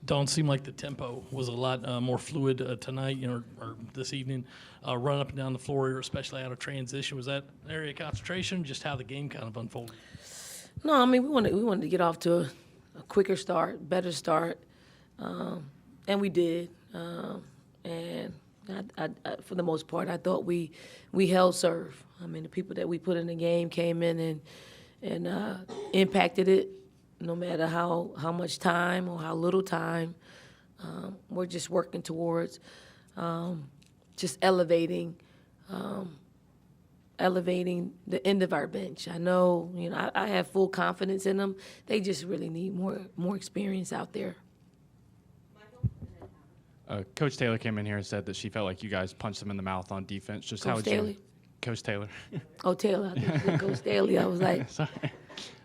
Don't seem like the tempo was a lot more fluid tonight, or this evening. Run up and down the floor, especially out of transition. Was that an area of concentration? Just how the game kind of unfolded? No, I mean we wanted to get off to a quicker start, better start, and we did. And I, for the most part, I thought we held serve. I mean, the people that we put in the game came in and impacted it, no matter how much time or how little time. We're just working towards just elevating the end of our bench. I know, I have full confidence in them. They just really need more experience out there. Coach Taylor came in here and said that she felt like you guys punched them in the mouth on defense. Just how would Staley? Coach Taylor. Oh, Taylor. I think it was Coach Staley. I was like, Sorry.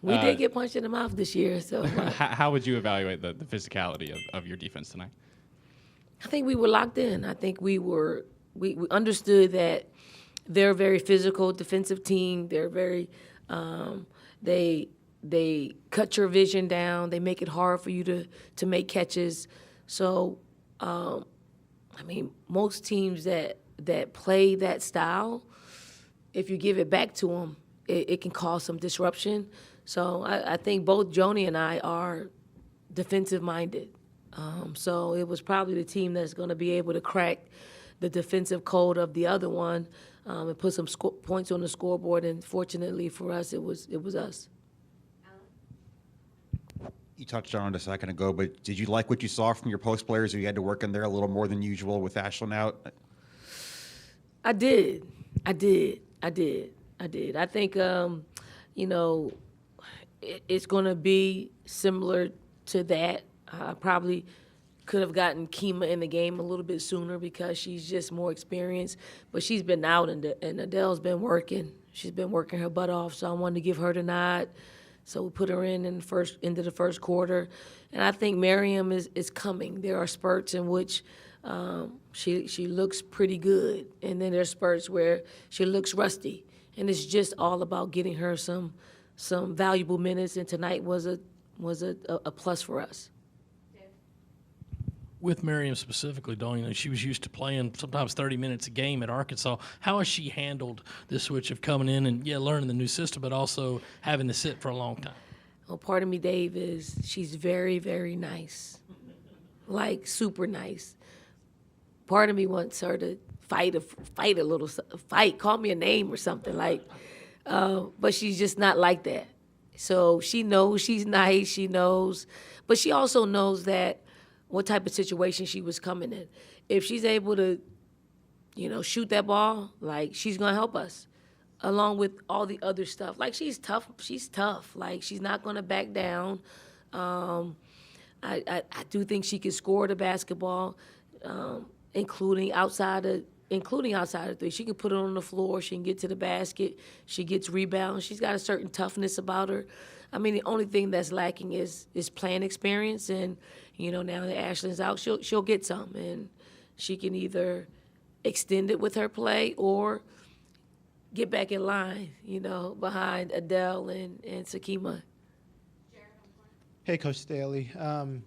we did get punched in the mouth this year. So How would you evaluate the physicality of your defense tonight? I think we were locked in. I think we understood that they're a very physical defensive team. They're very they cut your vision down. They make it hard for you to make catches. So I mean, most teams that play that style, if you give it back to them, it can cause some disruption. So I think both Joni and I are defensive-minded. So it was probably the team that's going to be able to crack the defensive code of the other one and put some points on the scoreboard. And fortunately for us, it was us. You touched on it a second ago, but did you like what you saw from your post players? Or you had to work in there a little more than usual with Ashlyn out? I did. I think, it's going to be similar to that. I probably could have gotten Kima in the game a little bit sooner because she's just more experienced. But she's been out, and Adele's been working. She's been working her butt off, so I wanted to give her the nod. So we put her into the first quarter. And I think Maryam is coming. There are spurts in which she looks pretty good, and then there's spurts where she looks rusty. And it's just all about getting her some valuable minutes, and tonight was a plus for us. With Maryam specifically, Dawn, she was used to playing sometimes 30 minutes a game at Arkansas. How has she handled the switch of coming in and, learning the new system, but also having to sit for a long time? Well, part of me, Dave, is she's very, very nice, like super nice. Part of me wants her to fight a little, call me a name or something, but she's just not like that. So she knows she's nice, she knows, but she also knows that what type of situation she was coming in. If she's able to, shoot that ball, she's gonna help us, along with all the other stuff. She's tough. She's not gonna back down. I do think she can score the basketball, including outside of three. She can put it on the floor. She can get to the basket. She gets rebounds. She's got a certain toughness about her. I mean, the only thing that's lacking is playing experience. And, now that Ashlyn's out, she'll get some. And she can either extend it with her play or get back in line, behind Adele and Sakima. Hey, Coach Staley.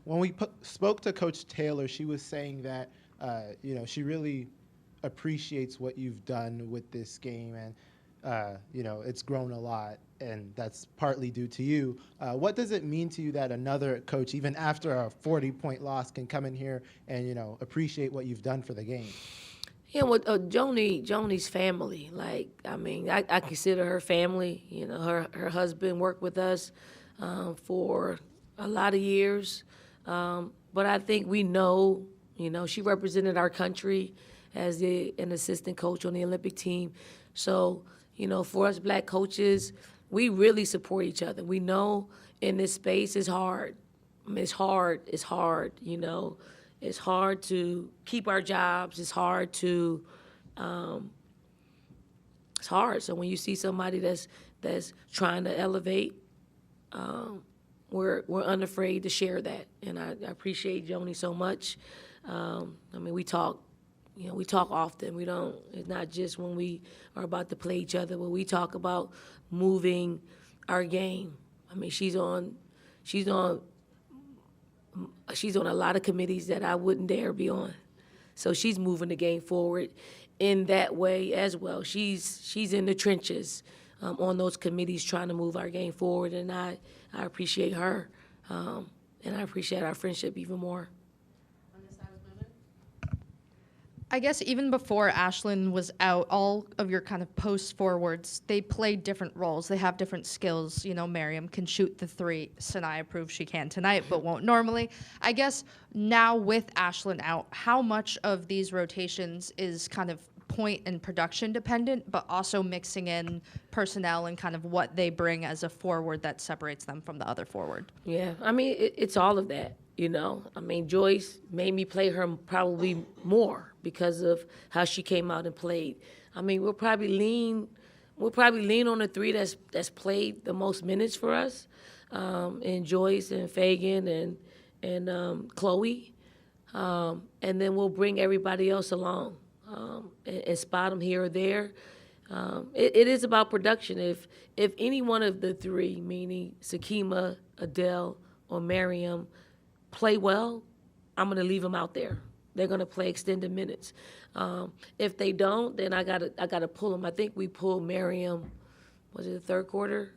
When we spoke to Coach Taylor, she was saying that, she really appreciates what you've done with this game, and it's grown a lot, and that's partly due to you. What does it mean to you that another coach, even after a 40-point loss, can come in here and appreciate what you've done for the game? Yeah, well, Joni's family. I consider her family. Her husband worked with us for a lot of years, but I think we know. She represented our country as an assistant coach on the Olympic team. So, for us black coaches, we really support each other. We know in this space it's hard. I mean, it's hard. It's hard, It's hard to keep our jobs. It's hard to, it's hard. So when you see somebody that's trying to elevate, we're unafraid to share that. And I appreciate Joni so much. We talk. We talk often. It's not just when we are about to play each other, but we talk about moving our game. I mean, she's on she's on a lot of committees that I wouldn't dare be on. So she's moving the game forward in that way as well. She's in the trenches on those committees trying to move our game forward, and I appreciate her, and I appreciate our friendship even more. I guess even before Ashlyn was out, all of your kind of post forwards, they played different roles. They have different skills. You know, Maryam can shoot the three. Sanaya proves she can tonight, but won't normally. I guess now with Ashlyn out, how much of these rotations is kind of point and production dependent, but also mixing in personnel and kind of what they bring as a forward that separates them from the other forward? Yeah, I mean, it's all of that, you know. I mean, Joyce made me play her probably more because of how she came out and played. I mean, we'll probably lean on the three that's played the most minutes for us, and Joyce and Fagan and Chloe, and then we'll bring everybody else along and spot them here or there. It is about production. If any one of the three, meaning Sakima, Adele, or Maryam, play well, I'm going to leave them out there. They're going to play extended minutes. If they don't, then I gotta pull them. I think we pulled Maryam, was it the third quarter?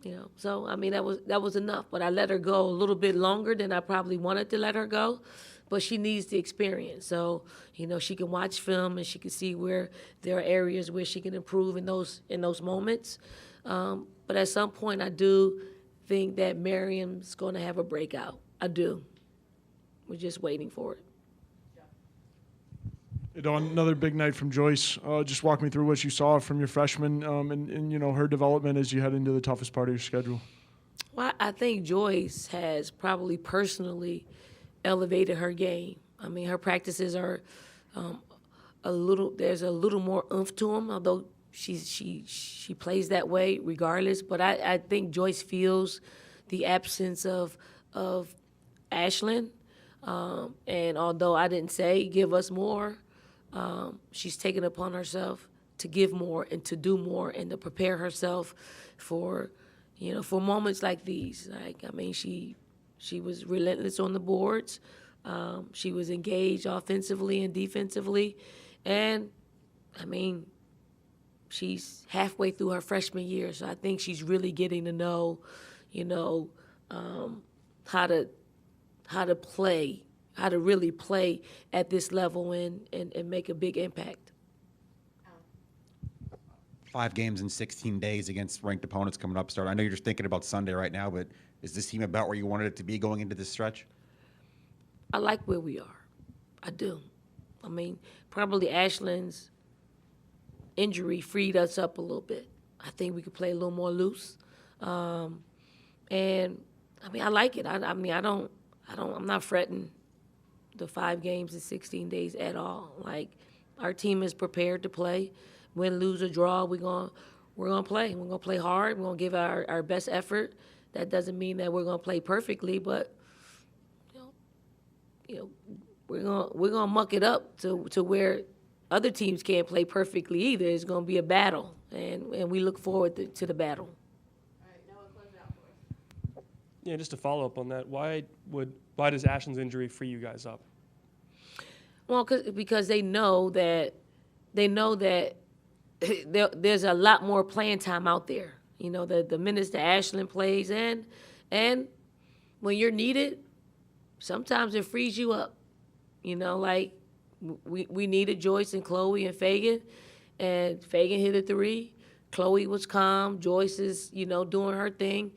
You know, so I mean that was enough. But I let her go a little bit longer than I probably wanted to let her go. But she needs the experience. So, you know, she can watch film and she can see where there are areas where she can improve in those moments. But at some point, I do think that Maryam's going to have a breakout. I do. We're just waiting for it. Hey, Dawn, another big night from Joyce. Just walk me through what you saw from your freshman and you know, her development as you head into the toughest part of your schedule. Well, I think Joyce has probably personally elevated her game. I mean, her practices are there's a little more oomph to them, although she plays that way regardless. But I think Joyce feels the absence of Ashlyn. And although I didn't say give us more, she's taken upon herself to give more and to do more and to prepare herself for, you know, for moments like these. Like, I mean, she was relentless on the boards. She was engaged offensively and defensively. And, I mean, she's halfway through her freshman year, so I think she's really getting to know, you know, how to play, how to really play at this level and make a big impact. 5 games in 16 days against ranked opponents coming up. I know you're just thinking about Sunday right now, but is this team about where you wanted it to be going into this stretch? I like where we are. I do. I mean, probably Ashlyn's injury freed us up a little bit. I think we could play a little more loose. And I mean, I like it. I'm not fretting the 5 games in 16 days at all. Like, our team is prepared to play. Win, lose, or draw, we're gonna play. We're gonna play hard. We're gonna give our best effort. That doesn't mean that we're gonna play perfectly, but you know, we're gonna muck it up to where other teams can't play perfectly either. It's gonna be a battle, and we look forward to the battle. Yeah, just to follow up on that, why does Ashlyn's injury free you guys up? Well, because they know that there's a lot more playing time out there. You know, the minutes that Ashlyn plays in, and when you're needed, sometimes it frees you up. You know, like we needed Joyce and Chloe and Fagan hit a 3. Chloe was calm. Joyce is, you know, doing her thing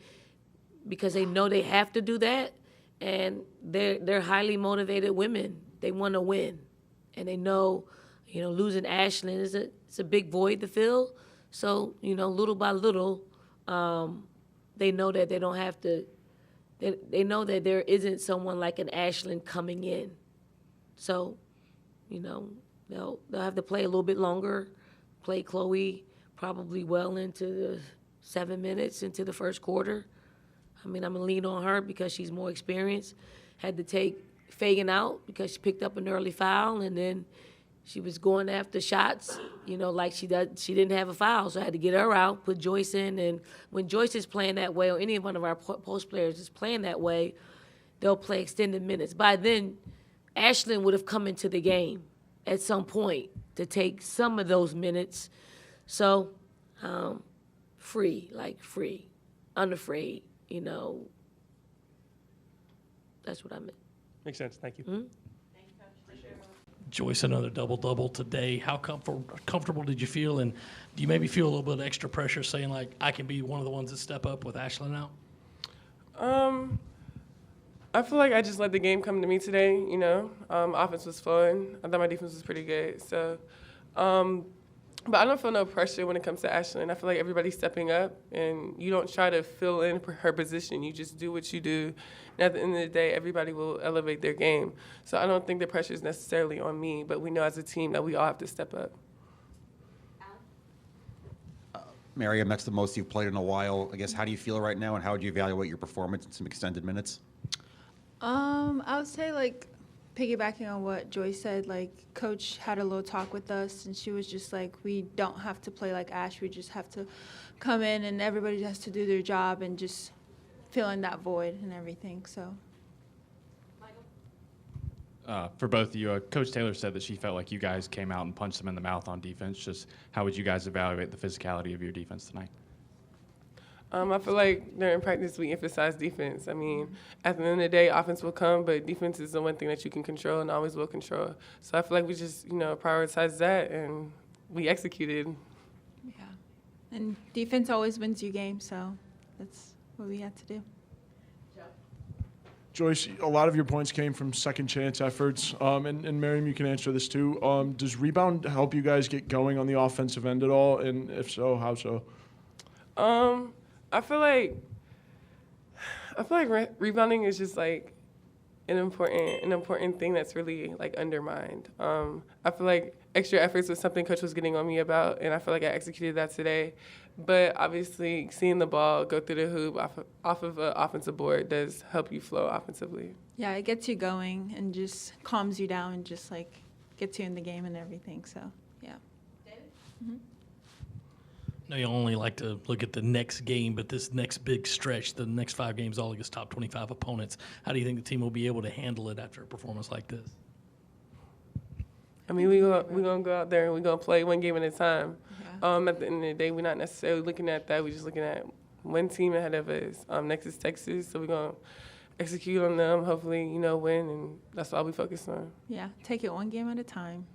because they know they have to do that, and they're highly motivated women. They want to win, and they know, you know, losing Ashlyn it's a big void to fill. So, you know, little by little, they know that they don't have to. They know that there isn't someone like an Ashlyn coming in. So, you know, they'll have to play a little bit longer. Play Chloe probably well into the 7 minutes into the first quarter. I mean, I'm going to lean on her because she's more experienced. Had to take Fagan out because she picked up an early foul, and then she was going after shots, you know, like she didn't have a foul, so I had to get her out, put Joyce in. And when Joyce is playing that way, or any one of our post players is playing that way, they'll play extended minutes. By then, Ashlyn would have come into the game at some point to take some of those minutes. So, free, unafraid, that's what I meant. Makes sense. Thank you. Joyce, another double-double today. How comfortable did you feel, and do you maybe feel a little bit of extra pressure saying, like, I can be one of the ones that step up with Ashlyn out? I feel like I just let the game come to me today, Offense was flowing. I thought my defense was pretty good. So, but I don't feel no pressure when it comes to Ashlyn. I feel like everybody's stepping up, and you don't try to fill in her position. You just do what you do. And at the end of the day, everybody will elevate their game. So I don't think the pressure is necessarily on me, but we know as a team that we all have to step up. Maryam, that's the most you've played in a while. I guess, how do you feel right now, and how would you evaluate your performance in some extended minutes? I would say, like, piggybacking on what Joyce said, like, Coach had a little talk with us, and she was just like, we don't have to play like Ash. We just have to come in, and everybody has to do their job and just fill in that void and everything. So. For both of you, Coach Taylor said that she felt like you guys came out and punched them in the mouth on defense. Just how would you guys evaluate the physicality of your defense tonight? I feel like during practice we emphasize defense. I mean, at the end of the day, offense will come, but defense is the one thing that you can control and always will control. So I feel like we just, prioritize that, and we executed. Yeah. And defense always wins you games, so that's what we had to do. Joyce, a lot of your points came from second chance efforts, and Maryam, you can answer this too. Does rebound help you guys get going on the offensive end at all, and if so, how so? I feel like rebounding is just like an important thing that's really like undermined. I feel like extra efforts was something Coach was getting on me about, and I feel like I executed that today. But obviously, seeing the ball go through the hoop off of an offensive board does help you flow offensively. Yeah, it gets you going and just calms you down and just like gets you in the game and everything. So, yeah. David? Mm-hmm. No, you only like to look at the next game, but this next big stretch, the next 5 games, all against top 25 opponents. How do you think the team will be able to handle it after a performance like this? I mean, we're going to go out there and we're going to play one game at a time. Yeah. At the end of the day, we're not necessarily looking at that. We're just looking at one team ahead of us. Next is Texas, so we're going to execute on them, hopefully, win, and that's all we focus on. Yeah, take it one game at a time.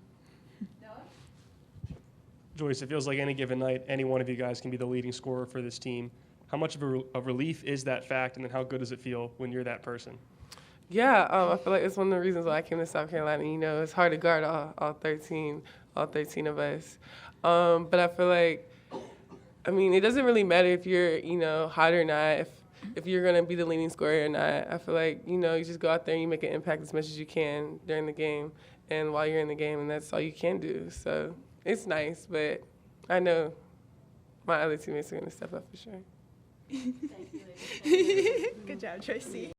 Joyce, it feels like any given night, any one of you guys can be the leading scorer for this team. How much of a relief is that fact, and then how good does it feel when you're that person? Yeah, I feel like it's one of the reasons why I came to South Carolina. It's hard to guard all 13 of us. But I feel like, it doesn't really matter if you're, hot or not, if you're going to be the leading scorer or not. I feel like, you just go out there and you make an impact as much as you can during the game and while you're in the game, and that's all you can do. So it's nice, but I know my other teammates are going to step up for sure. Good job, Tracy.